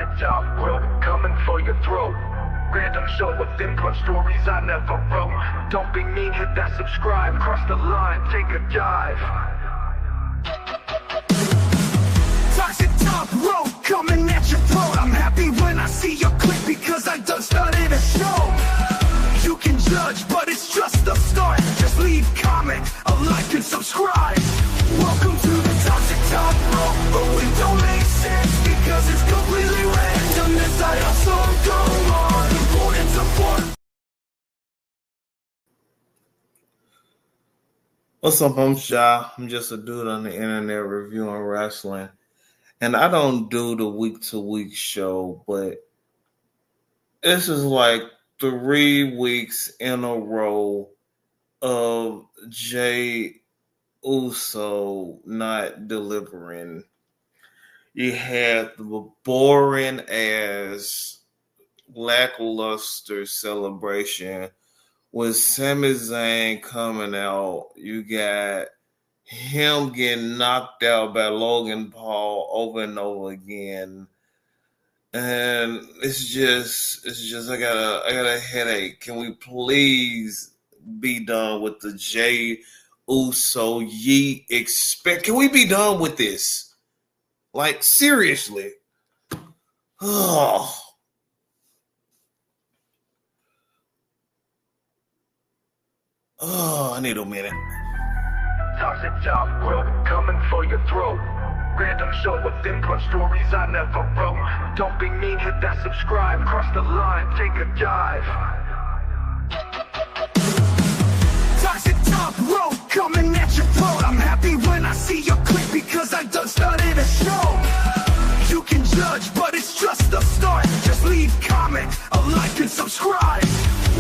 Toxic top, bro, coming for your throat. Random show with input stories I never wrote. Don't be mean, hit that subscribe. Cross the line, take a dive. Toxic top, bro, coming at your throat. I'm happy when I see your click because I done started a show. You can judge, but it's just the start. Just leave comment, a like and subscribe. Welcome to the Toxic Top, bro. But it don't make sense because it's completely random. As I also go on, important support. What's up? I'm Shy. I'm just a dude on the internet reviewing wrestling. And I don't do the week-to-week show, but this is like 3 weeks in a row of Jey Uso not delivering. You had the boring ass lackluster celebration with Sami Zayn coming out. You got him getting knocked out by Logan Paul over and over again. And it's just I got a headache. Can we please be done with the Jey Uso Can we be done with this? Like, seriously. Oh. Oh, I need a minute. Toxic top, bro, coming for your throat. Random show with input stories I never wrote. Don't be mean, hit that subscribe. Cross the line, take a dive. Toxic top, bro, coming at your throat. I'm happy when I see your click because I done started a show. You can judge, but it's just the start. Just leave comment, a like and subscribe.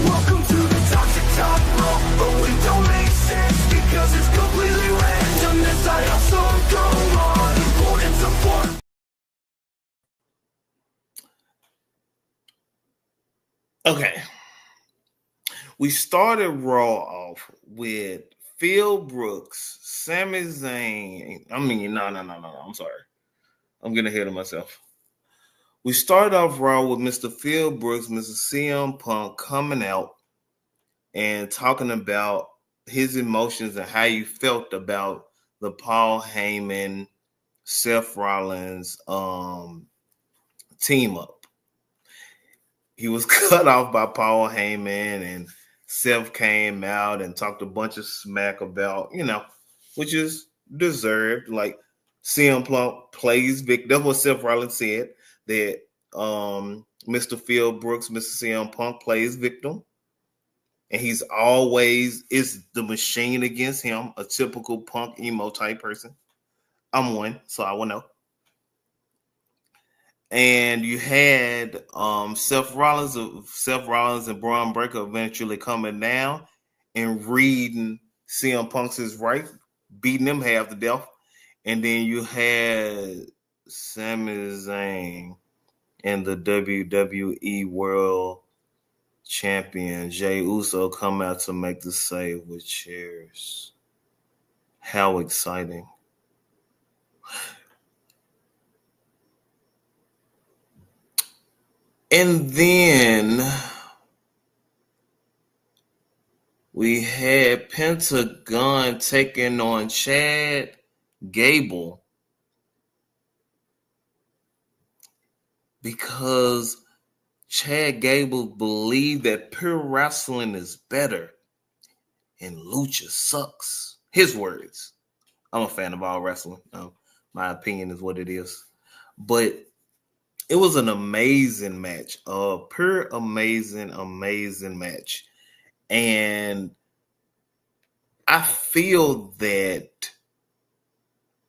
Welcome to the Toxic Top, bro. But it don't make sense because it's completely random. As I also go on, important support. Okay. We started Raw off with Phil Brooks, Sami Zayn. No. I'm sorry. I'm getting ahead of myself. We started off Raw with Mr. Phil Brooks, Mr. CM Punk coming out and talking about his emotions and how he felt about the Paul Heyman, Seth Rollins team up. He was cut off by Paul Heyman, and Seth came out and talked a bunch of smack about, which is deserved. Like, CM Punk plays victim. That's what Seth Rollins said, that Mr. Phil Brooks, Mr. CM Punk plays victim. And he's always is the machine against him, a typical Punk emo type person. I'm one, so I will know. And you had Seth Rollins and Braun Breaker eventually coming down and reading CM Punk's right, beating him half to death. And then you had Sami Zayn and the WWE World Champion Jey Uso come out to make the save with chairs. How exciting. And then we had Pentagon taking on Chad Gable because Chad Gable believed that pure wrestling is better and lucha sucks. His words. I'm a fan of all wrestling. My opinion is what it is. But it was an amazing match. A pure amazing match. And I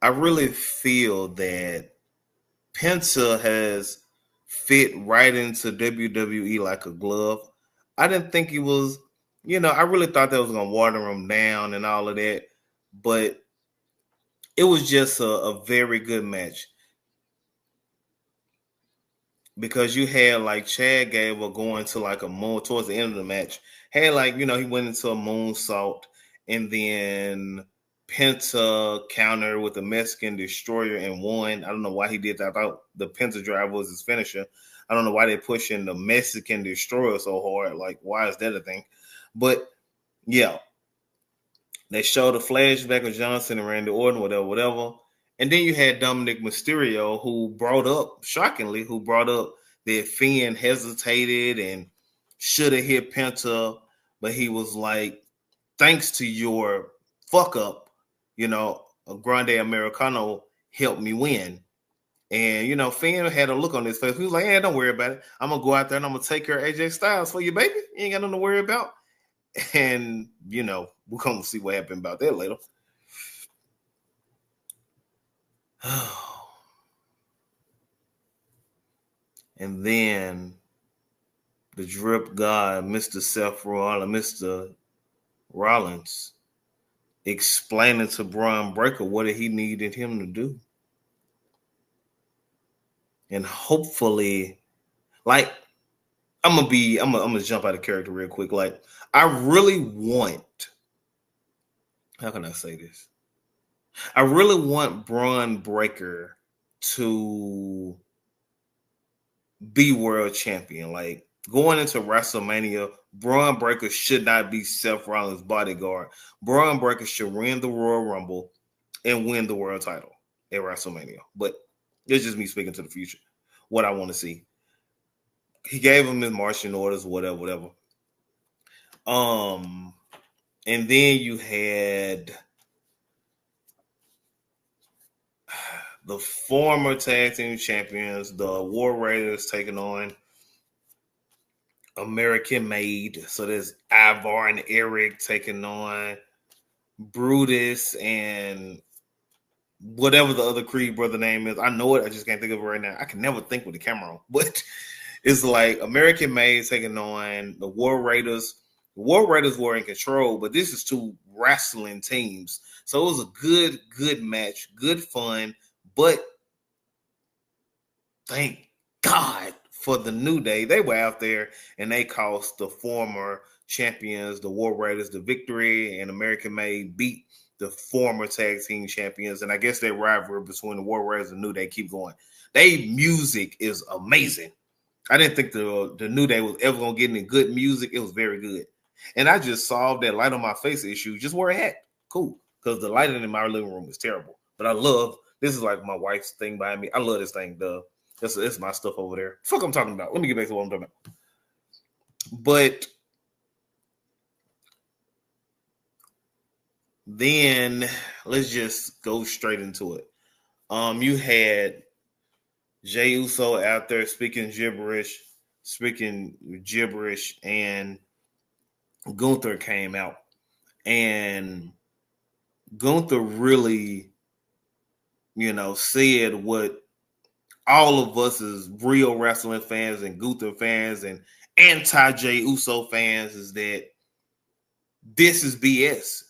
really feel that Penta has fit right into WWE like a glove. I didn't think he was, I really thought that was going to water him down and all of that. But it was just a very good match. Because you had like Chad Gable going to like a moon towards the end of the match. Had he went into a moonsault, and then Penta counter with the Mexican Destroyer and won. I don't know why he did that. I thought the Penta drive was his finisher. I don't know why they're pushing the Mexican Destroyer so hard. Like, why is that a thing? But yeah, they showed a flashback of Johnson and Randy Orton, whatever. And then you had Dominic Mysterio, who brought up that Finn hesitated and should have hit Penta, but he was like, thanks to your fuck up, a Grande Americano helped me win. And, Finn had a look on his face. He was like, hey, don't worry about it. I'm going to go out there and I'm going to take care of AJ Styles for you, baby. You ain't got nothing to worry about. And, we're going to see what happened about that later. And then the drip god, Mr. Seth Rollins, Mr. Rollins, explaining to Braun Breaker what he needed him to do. And hopefully, like, I'm gonna jump out of character real quick. Like, I really want, how can I say this? I really want Braun Breaker to be world champion. Like, going into WrestleMania, Braun Breaker should not be Seth Rollins' bodyguard. Braun Breaker should win the Royal Rumble and win the world title at WrestleMania. But it's just me speaking to the future, what I want to see. He gave him his marching orders, whatever. And then you had the former tag team champions, the War Raiders, taking on American Made. So there's Ivar and Eric taking on Brutus and whatever the other Creed brother name is. I know it. I just can't think of it right now. I can never think with the camera on. But it's like American Made taking on the War Raiders. The War Raiders were in control, but this is two wrestling teams. So it was a good match, good fun. But thank God for the New Day. They were out there and they cost the former champions, the War Raiders, the victory, and American Made beat the former tag team champions. And I guess that rivalry between the War Raiders and New Day keep going. They music is amazing. I didn't think the New Day was ever going to get any good music. It was very good. And I just solved that light on my face issue. Just wear a hat. Cool. Because the lighting in my living room is terrible. But I love, this is like my wife's thing behind me. I love this thing, duh. It's my stuff over there. Fuck I'm talking about. Let me get back to what I'm talking about. But then let's just go straight into it. You had Jey Uso out there speaking gibberish, and Gunther came out. And Gunther really, said what all of us as real wrestling fans and Gunther fans and anti-Jey Uso fans is that this is BS.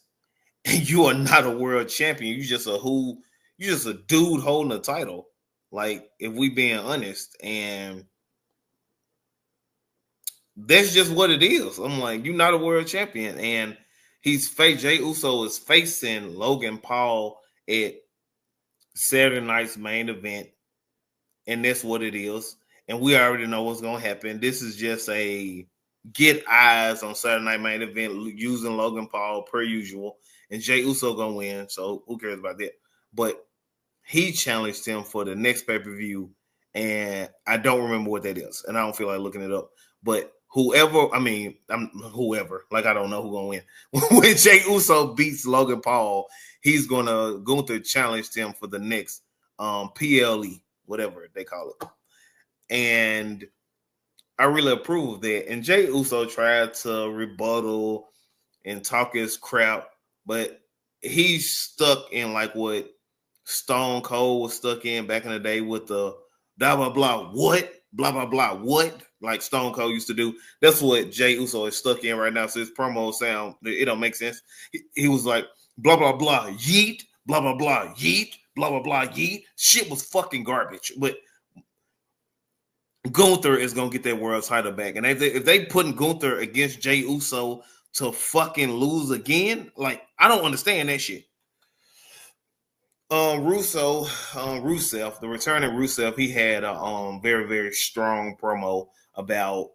And you are not a world champion. You just a dude holding a title. Like, if we being honest, and that's just what it is. I'm like, you're not a world champion. And Jey Uso is facing Logan Paul at Saturday night's main event. And that's what it is. And we already know what's going to happen. This is just a get eyes on Saturday night main event using Logan Paul per usual. And Jey Uso going to win. So who cares about that? But he challenged him for the next pay-per-view. And I don't remember what that is. And I don't feel like looking it up. But whoever, like, I don't know who's going to win. When Jey Uso beats Logan Paul, he's going to challenge him for the next PLE, whatever they call it. And I really approve of that. And Jey Uso tried to rebuttal and talk his crap, but he's stuck in like what Stone Cold was stuck in back in the day with the blah, blah, blah, what? Blah, blah, blah, what? Like Stone Cold used to do. That's what Jey Uso is stuck in right now. So his promo sound, it don't make sense. He was like, blah, blah, blah, yeet, blah, blah, blah, yeet, blah, blah, blah, yeet. Shit was fucking garbage. But Gunther is going to get that world title back. And if they putting Gunther against Jey Uso to fucking lose again, like, I don't understand that shit. Rusev, the returning Rusev, he had a very, very strong promo about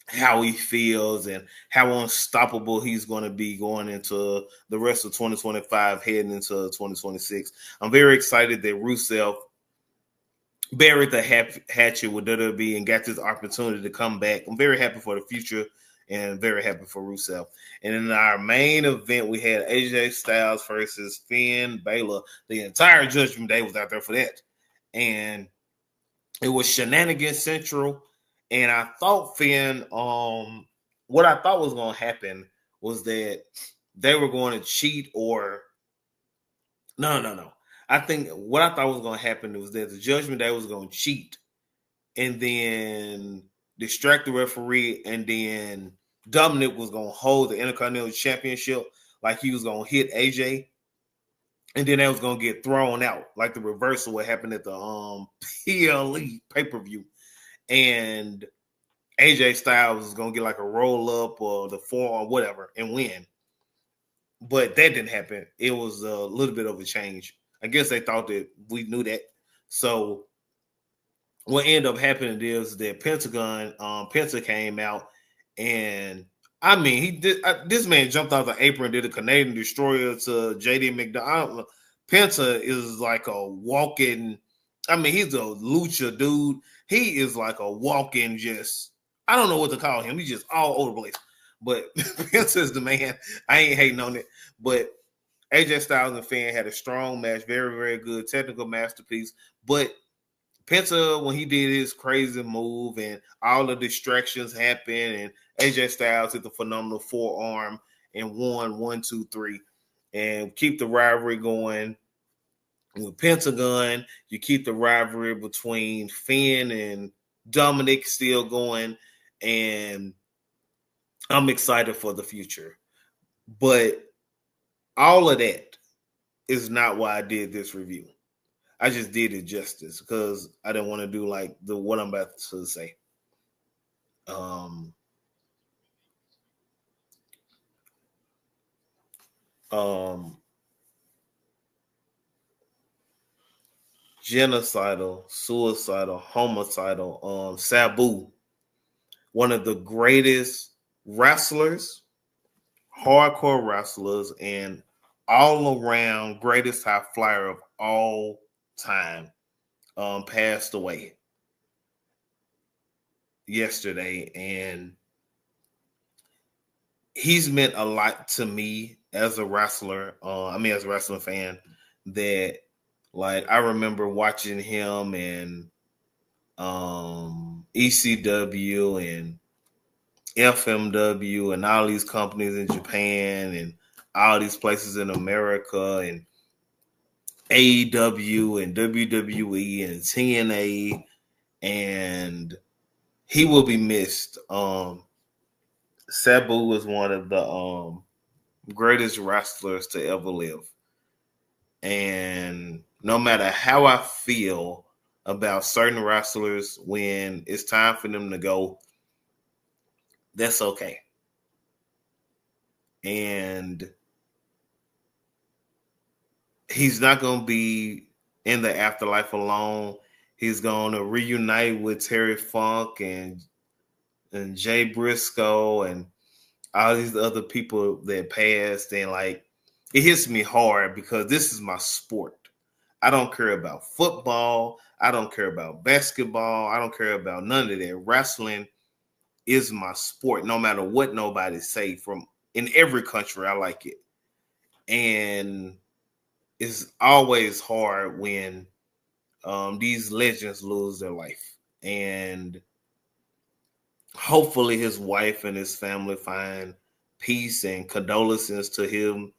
how he feels and how unstoppable he's going to be going into the rest of 2025, heading into 2026. I'm very excited that Rusev buried the hatchet with WWE and got this opportunity to come back. I'm very happy for the future and very happy for Rusev. And in our main event, we had AJ Styles versus Finn Balor. The entire Judgment Day was out there for that. And it was Shenanigans Central. And I thought Finn, what I thought was going to happen was that they were going to cheat or no. I think what I thought was going to happen was that the Judgment Day was going to cheat and then distract the referee, and then Dominic was going to hold the Intercontinental Championship like he was going to hit AJ, and then that was going to get thrown out like the reverse of what happened at the PLE pay-per-view. And AJ Styles was going to get like a roll-up or the forearm, whatever, and win. But that didn't happen. It was a little bit of a change. I guess they thought that we knew that. So what ended up happening is that Penta came out, and I mean, he did. This man jumped out the apron, did a Canadian Destroyer to JD McDonald. Penta is like a walking. I mean, he's a lucha dude. He is like a walking. Just I don't know what to call him. He's just all over the place. But Penta is the man. I ain't hating on it. But AJ Styles and Finn had a strong match, very, very good technical masterpiece. But Penta, when he did his crazy move and all the distractions happened, and AJ Styles hit the phenomenal forearm and won 1, 2, 3, and keep the rivalry going. With Pentagon, you keep the rivalry between Finn and Dominic still going, and I'm excited for the future. But all of that is not why I did this review. I just did it justice because I didn't want to do like what I'm about to say. Genocidal, suicidal, homicidal, SABU, one of the greatest wrestlers, hardcore wrestlers, and all around greatest high flyer of all time, passed away yesterday, and he's meant a lot to me as a wrestler. As a wrestling fan, that like I remember watching him in ECW and FMW and all these companies in Japan and all these places in America and AEW and WWE and TNA, and he will be missed. Sabu was one of the greatest wrestlers to ever live. And no matter how I feel about certain wrestlers, when it's time for them to go, that's okay. And he's not going to be in the afterlife alone. He's going to reunite with Terry Funk and Jay Briscoe and all these other people that passed. And like, it hits me hard because this is my sport. I don't care about football. I don't care about basketball. I don't care about none of that. Wrestling is my sport, no matter what nobody say. From in every country, I like it. And it's always hard when these legends lose their life. And hopefully his wife and his family find peace, and condolences to him,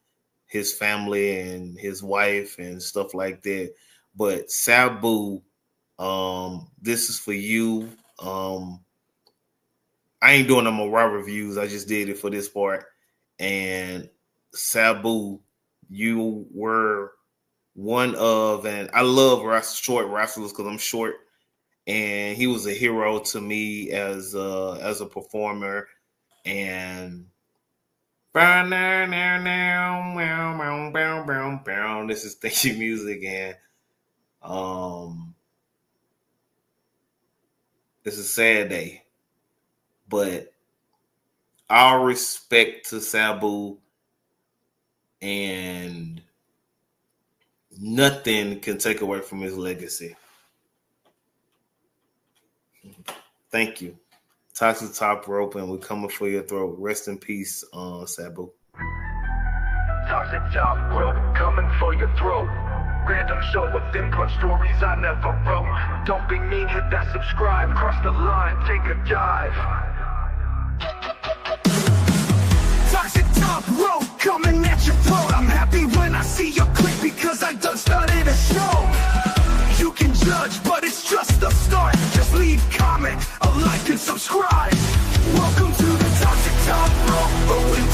his family and his wife and stuff like that. But Sabu, this is for you. I ain't doing no more raw reviews. I just did it for this part. And Sabu, you were one of, and I love short wrestlers because I'm short, and he was a hero to me as a performer. And This is theme music, and it's a sad day. But all respect to SABU, and nothing can take away from his legacy. Thank you. Toxic Top Rope, and we're coming for your throat. Rest in peace, SABU. Toxic Top Rope, coming for your throat. Random show with input stories I never wrote. Don't be mean, hit that subscribe. Cross the line, take a dive. Toxic Top Rope, coming at your throat. I'm happy when I see your clip because I done started a show.